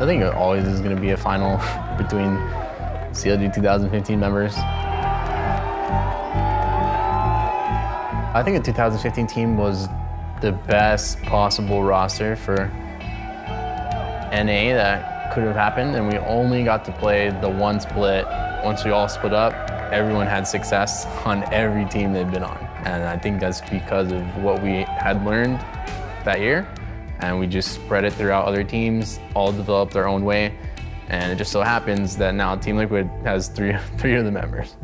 I think it always is going to be a final between CLG 2015 members. I think the 2015 team was the best possible roster for NA that could have happened, and we only got to play the one split. Once we all split up, everyone had success on every team they'd been on. And I think that's because of what we had learned that year, and we just spread it throughout other teams, all developed our own way, and it just so happens that now Team Liquid has three of the members.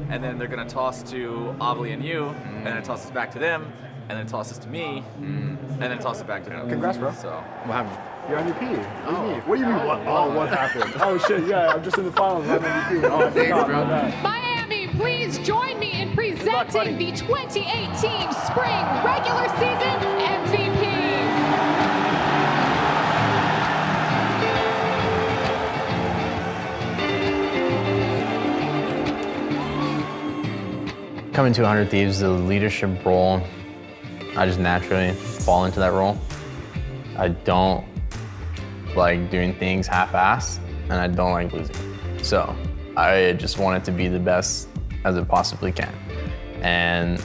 And then they're gonna toss to Avli and you, and then it tosses back to them, and then it tosses to me, and then it tosses back to them. Congrats, bro. So what happened? You're MVP. What do you mean? What happened? Oh shit, yeah, I'm just in the finals. I'm MVP. Oh, thanks, bro. Miami, please join me in presenting the 2018 Spring Regular Season MVP. Coming to 100 Thieves, the leadership role, I just naturally fall into that role. I don't like doing things half-assed, and I don't like losing. So I just want it to be the best as it possibly can. And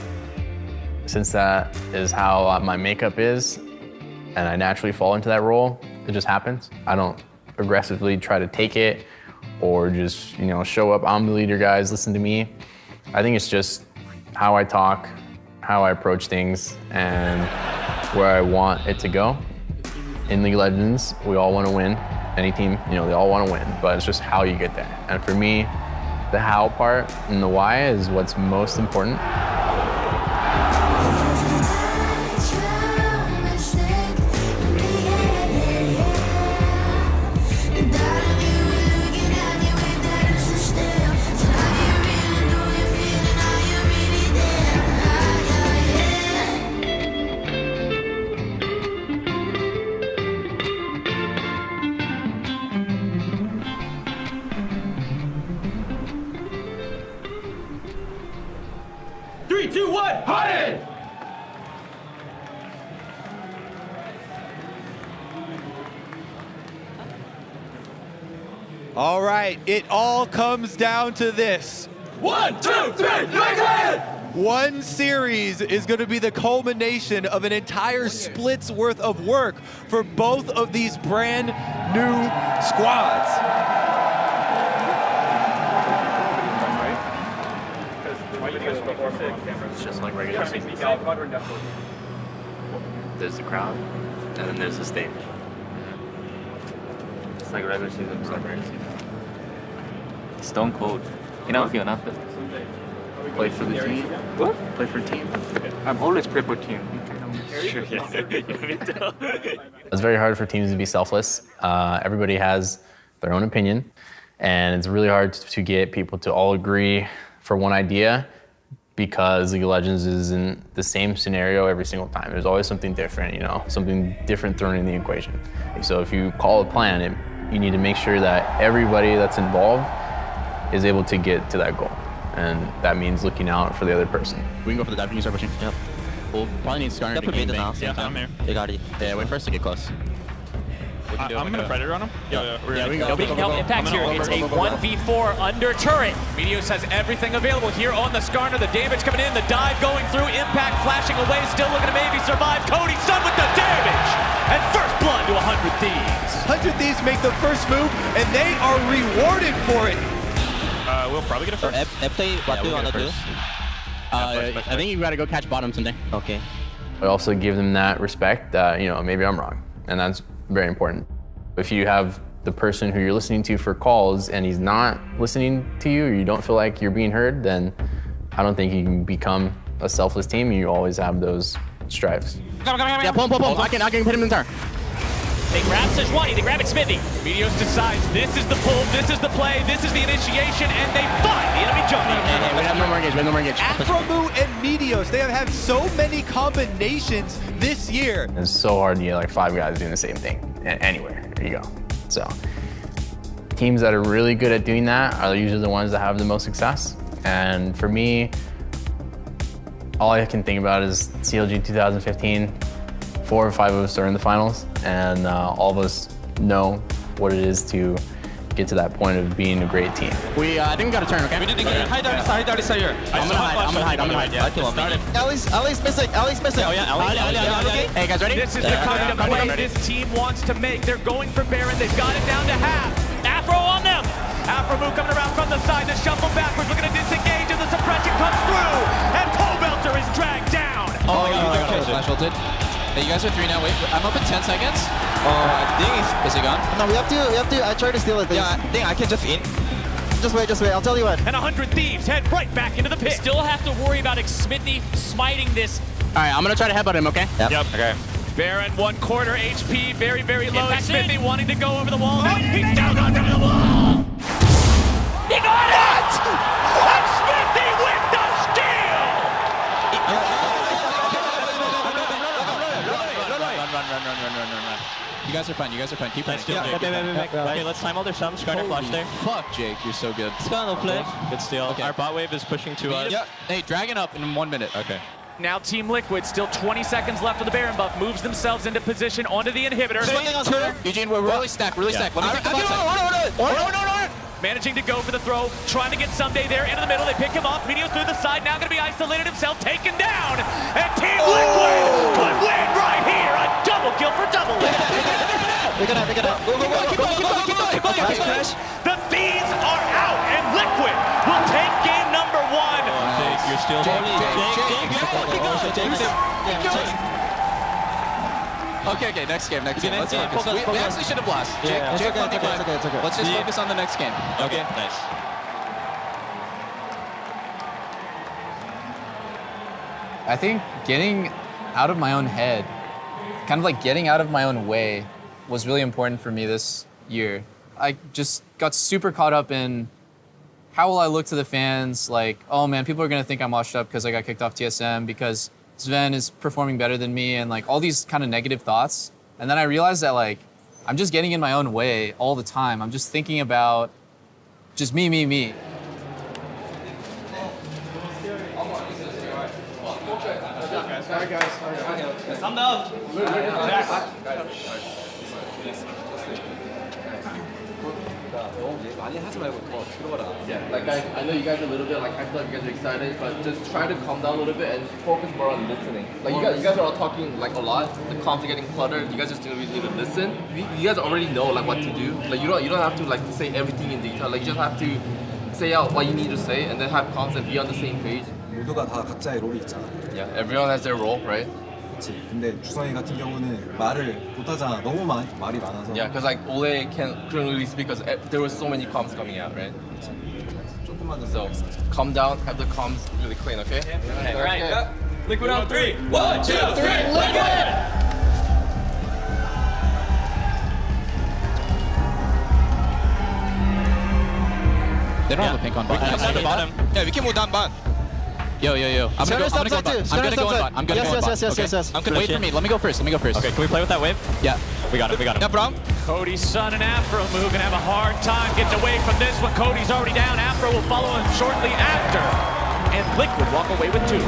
since that is how my makeup is, and I naturally fall into that role, it just happens. I don't aggressively try to take it or just, show up, I'm the leader, guys, listen to me. I think it's just how I talk, how I approach things, and where I want it to go. In League of Legends, we all want to win. Any team, they all want to win, but it's just how you get there. And for me, the how part and the why is what's most important. All right, it all comes down to this. 1, 2, 3, Liquid! One series is going to be the culmination of an entire split's worth of work for both of these brand new squads. It's just like regular season. There's the crowd, and then there's the stage. It's like regular season, it's like regular season. Stone cold. You don't feel nothing. Play for the team. What? Play for team. I'm always play for team. Sure, yeah. It's very hard for teams to be selfless. Everybody has their own opinion, and it's really hard to get people to all agree for one idea because League of Legends isn't the same scenario every single time. There's always something different, something different thrown in the equation. So if you call a plan, you need to make sure that everybody that's involved is able to get to that goal. And that means looking out for the other person. We can go for the dive. Can you start pushing? Yep. We'll probably need Skarner to game bang. Yeah, I'm here. They got it. Yeah, wait for us to get close. I'm gonna Predator on him. Yeah, we can go. Nobody can help Impact here. It's a 1v4 under turret. Meteos has everything available here on the Skarner. The damage coming in, the dive going through. Impact flashing away, still looking to maybe survive. Cody Sun with the damage. And first blood to 100 Thieves. 100 Thieves make the first move, and they are rewarded for it. We'll probably get a first. What do you want to do? I think you gotta go catch bottom someday. Okay. I also give them that respect that, maybe I'm wrong. And that's very important. If you have the person who you're listening to for calls and he's not listening to you, or you don't feel like you're being heard, then I don't think you can become a selfless team. You always have those strives. Yeah, pull him. I can hit him in turn. They grab Sejuani, they grab it Smithy. Meteos decides this is the pull, this is the play, this is the initiation, and they find the enemy jungle. We have no more engage, Aphromoo and Meteos, they have had so many combinations this year. It's so hard to get like 5 guys doing the same thing anywhere. There you go. So teams that are really good at doing that are usually the ones that have the most success. And for me, all I can think about is CLG 2015. 4 or 5 of us are in the finals, and all of us know what it is to get to that point of being a great team. I think we got a turn, okay? We didn't get hide here. I'm gonna hide. Yeah, Ali's missing. Oh yeah, Ali. Hey guys, ready? This is the kind of play this team wants to make. They're going for Baron, they've got it down to half. Aphro on them. Aphromoo coming around from the side, the shuffle backwards, looking to disengage, and the suppression comes through, and Pobelter is dragged down. Oh, you got flash ulted. Hey, you guys are 3 now. Wait, I'm up in 10 seconds. I think is he gone? No, we have to. I tried to steal it. Yeah, I think I can just in. Just wait. I'll tell you what. And 100 Thieves head right back into the pit. Still have to worry about Smithy smiting this. All right, I'm gonna try to headbutt him, okay? Yep. Okay. Baron 1/4 HP, very, very low. Impact Smithy in. wanting to go over the wall. Now he's down under the wall. He got it! And Smithy with the steal. Run. You guys are fine. Keep running. Okay, let's time all their sums. Skarner flash there. Fuck, Jake, you're so good. Skarner play. Good steal. Okay. Our bot wave is pushing to us. Yeah. Hey, dragon up in 1 minute. Okay. Now Team Liquid, still 20 seconds left of the Baron buff, moves themselves into position onto the inhibitor. Eugene, we're really stacked. Let me take the bot side. Managing to go for the throw, trying to get Someday there into the middle. They pick him off. Meteos through the side, now going to be isolated himself, taken down. And Team Liquid would win right here. A double kill for Doublelift. Pick it up. Go. Keep going. The Thieves are out, and Liquid will take game number 1. Jake, you're still Okay, next game. Let's focus. We actually should have lost. Jake, It's okay. Let's just focus on the next game. Okay, nice. I think getting out of my own head, kind of like getting out of my own way, was really important for me this year. I just got super caught up in how will I look to the fans, like, oh man, people are gonna think I'm washed up because I got kicked off TSM, because Sven is performing better than me, and like all these kind of negative thoughts. And then I realized that like, I'm just getting in my own way all the time. I'm just thinking about just me. I'm down. Yeah, like guys, I know you guys are a little bit like I feel like you guys are excited, but just try to calm down a little bit and focus more on listening. Like you guys are all talking like a lot. The comms are getting cluttered. You guys just really need to listen. You guys already know like what to do. Like you don't have to like say everything in detail. Like you just have to say out what you need to say and then have comms and be on the same page. 모두가 다 각자의 롤이 있잖아. Yeah, everyone has their role, right? 그렇지. 근데 주성이 같은 경우는 말을 못하잖아. 너무 말이 많아서. Yeah, because like Ole couldn't really speak because there was so many comms coming out, right? 조금만 더. So calm down, have the comms really clean, okay? Okay, all right. Okay. Liquid on 3. 1, 2, 3. Liquid! They don't have a pink on bot. Yeah, we can move down bot. Yo. I'm gonna go on bot. I'm gonna go on bot. Yes. Wait for me. Let me go first. Okay, can we play with that wave? Yeah. We got it. Yeah, bro. Cody's son and Aphromoo gonna have a hard time getting away from this one. Cody's already down. Aphro will follow him shortly after. And Liquid walk away with 2.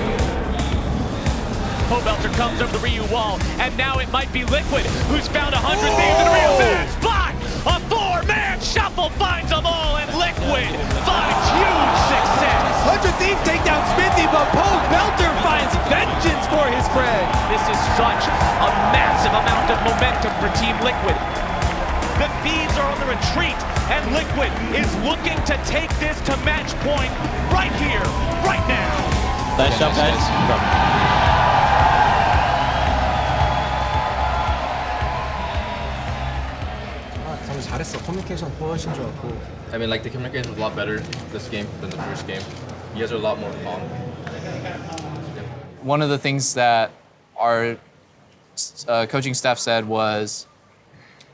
Pobelter comes over the Ryu wall, and now it might be Liquid who's found 100 Thieves in a real match. Block! A 4-man shuffle finds them all, and Liquid finds huge success. 100 Thieves take down Smithy, but Pobelter finds vengeance for his friend. This is such a massive amount of momentum for Team Liquid. The Thieves are on the retreat, and Liquid is looking to take this to match point right here, right now. Nice job, guys. 정말 잘했어. 커뮤니케이션 훨씬 좋았고. I mean, like the communication is a lot better this game than the first game. You guys are a lot more calm. One of the things that our coaching staff said was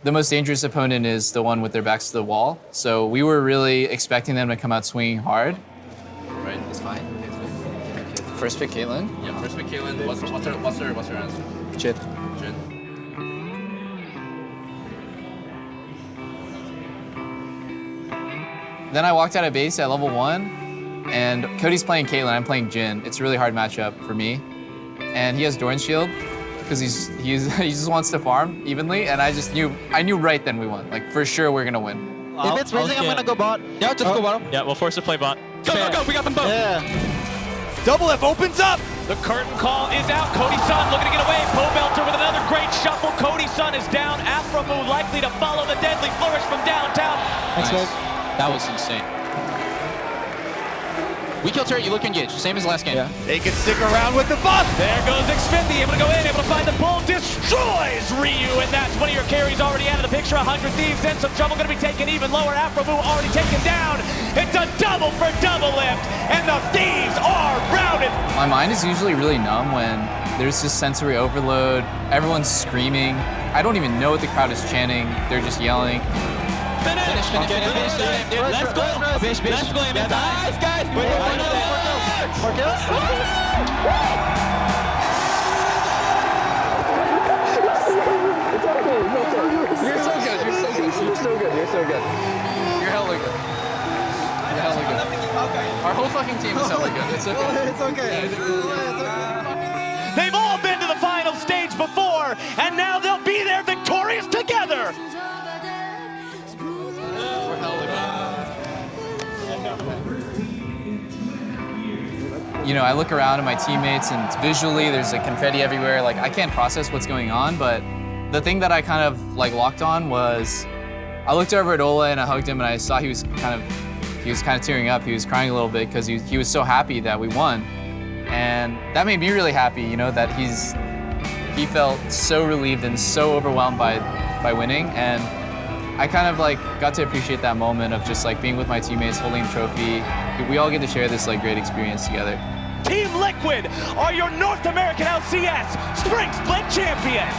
the most dangerous opponent is the one with their backs to the wall. So we were really expecting them to come out swinging hard. Right, it's fine. First pick Caitlyn. Yeah, first pick Caitlyn. What's her answer? Jin. Jin. Then I walked out of base at level 1, and Cody's playing Caitlyn, I'm playing Jin. It's a really hard matchup for me. And he has Doran's shield, because he just wants to farm evenly, and I knew right then we won. Like, for sure we're gonna win. If it's freezing, I'm gonna go bot. Yeah, just go bottom. Yeah, we'll force to play bot. Go, go, go, we got them both. Yeah. Doublelift opens up. The curtain call is out. Cody Sun looking to get away. Pobelter with another great shuffle. Cody Sun is down. Aphromoo likely to follow the deadly flourish from downtown. Thanks, guys. That was insane. We kill turret, you look engaged. Same as last game. Yeah. They can stick around with the buff. There goes Xfinity, able to go in, able to find the bull, destroys Ryu, and that's one of your carries already out of the picture. 100 Thieves in, some trouble going to be taken even lower. Aphromoo already taken down. It's a double for Doublelift, and the Thieves are routed. My mind is usually really numb when there's this sensory overload. Everyone's screaming. I don't even know what the crowd is chanting. They're just yelling. Finish. Let's go. Let's go, MSI. Nice, guys. You're so good. You're hella good. Our whole fucking team is hella good. It's okay. It's okay. They've all been to the final stage before, and now they'll be there victorious together. You know, I look around at my teammates and visually there's like confetti everywhere. Like, I can't process what's going on, but the thing that I kind of like locked on was I looked over at Ola and I hugged him and I saw he was kind of tearing up. He was crying a little bit because he was so happy that we won. And that made me really happy, you know, that he felt so relieved and so overwhelmed by winning. And I kind of like got to appreciate that moment of just like being with my teammates, holding the trophy. We all get to share this like great experience together. Team Liquid are your North American LCS Spring Split champions.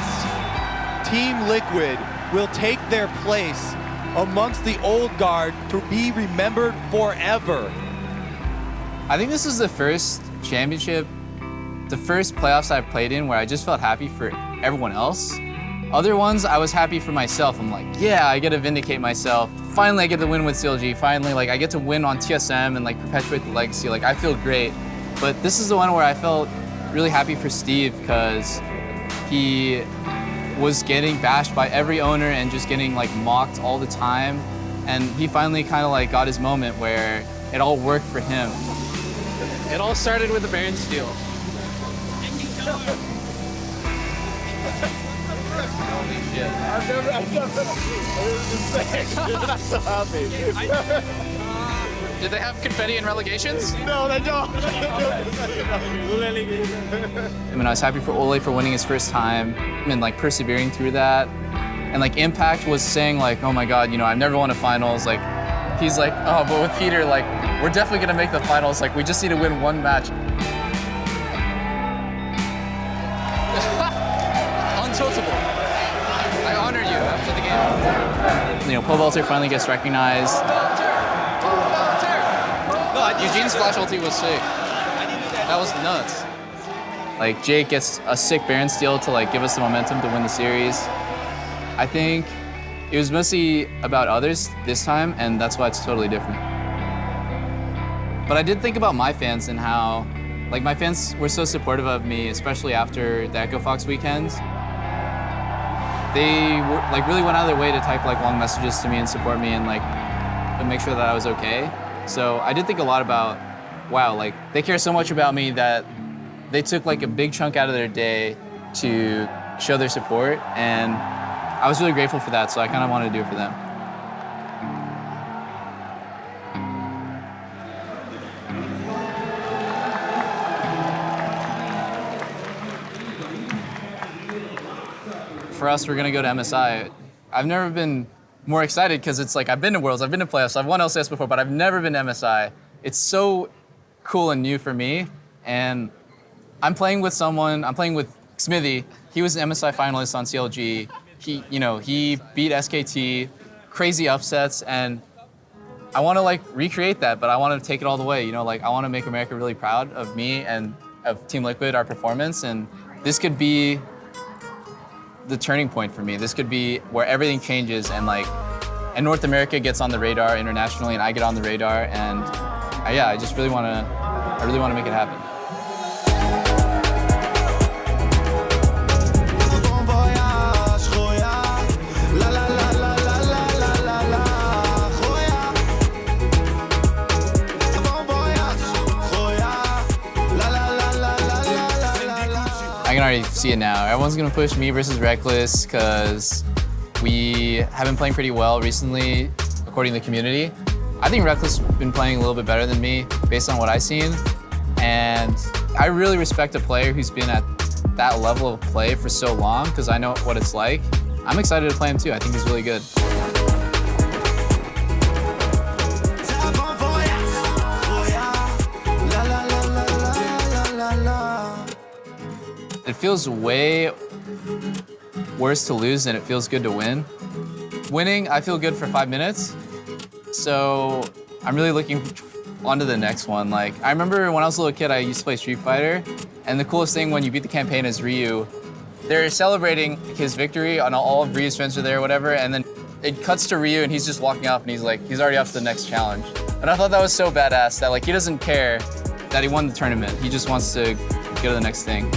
Team Liquid will take their place amongst the old guard to be remembered forever. I think this is the first championship, the first playoffs I've played in where I just felt happy for everyone else. Other ones, I was happy for myself. I'm like, yeah, I get to vindicate myself. Finally, I get to win with CLG. Finally, like, I get to win on TSM and like perpetuate the legacy. Like, I feel great. But this is the one where I felt really happy for Steve because he was getting bashed by every owner and just getting like mocked all the time. And he finally kind of like got his moment where it all worked for him. It all started with the Baron steal. Holy shit. I've never I'm not so happy. Did they have confetti in relegations? No, they don't. I mean, I was happy for Ole for winning his first time and like persevering through that. And like Impact was saying like, oh my God, you know, I've never won a finals. Like, he's like, oh, but with Peter, like, we're definitely gonna make the finals. Like, we just need to win one match. Untiltable. I honor you after the game. You know, Pobelter finally gets recognized. No, Eugene's flash ulti was sick. That was nuts. Like, Jake gets a sick Baron steal to like give us the momentum to win the series. I think it was mostly about others this time, and that's why it's totally different. But I did think about my fans and how, like, my fans were so supportive of me, especially after the Echo Fox weekends. They were, like, really went out of their way to type like long messages to me and support me and like make sure that I was okay. So I did think a lot about, wow, like, they care so much about me that they took like a big chunk out of their day to show their support, and I was really grateful for that, so I kind of wanted to do it for them. For us, we're gonna go to MSI. I've never been more excited because it's like, I've been to Worlds, I've been to playoffs, I've won LCS before, but I've never been to MSI. It's so cool and new for me, and I'm playing with Smithy, he was an MSI finalist on CLG. He beat SKT, crazy upsets, and I want to like recreate that, but I want to take it all the way. I want to make America really proud of me and of Team Liquid, our performance, and this could be the turning point for me. This could be where everything changes and North America gets on the radar internationally, and I get on the radar, and I just really want to make it happen. I can already see it now. Everyone's gonna push me versus Reckless because we have been playing pretty well recently, according to the community. I think Reckless has been playing a little bit better than me based on what I've seen. And I really respect a player who's been at that level of play for so long because I know what it's like. I'm excited to play him too. I think he's really good. It feels way worse to lose than it feels good to win. Winning, I feel good for 5 minutes. So I'm really looking on to the next one. I remember when I was a little kid, I used to play Street Fighter. And the coolest thing when you beat the campaign is Ryu. They're celebrating his victory, and all of Ryu's friends are there or whatever. And then it cuts to Ryu and he's just walking off and he's already off to the next challenge. And I thought that was so badass that he doesn't care that he won the tournament. He just wants to go to the next thing.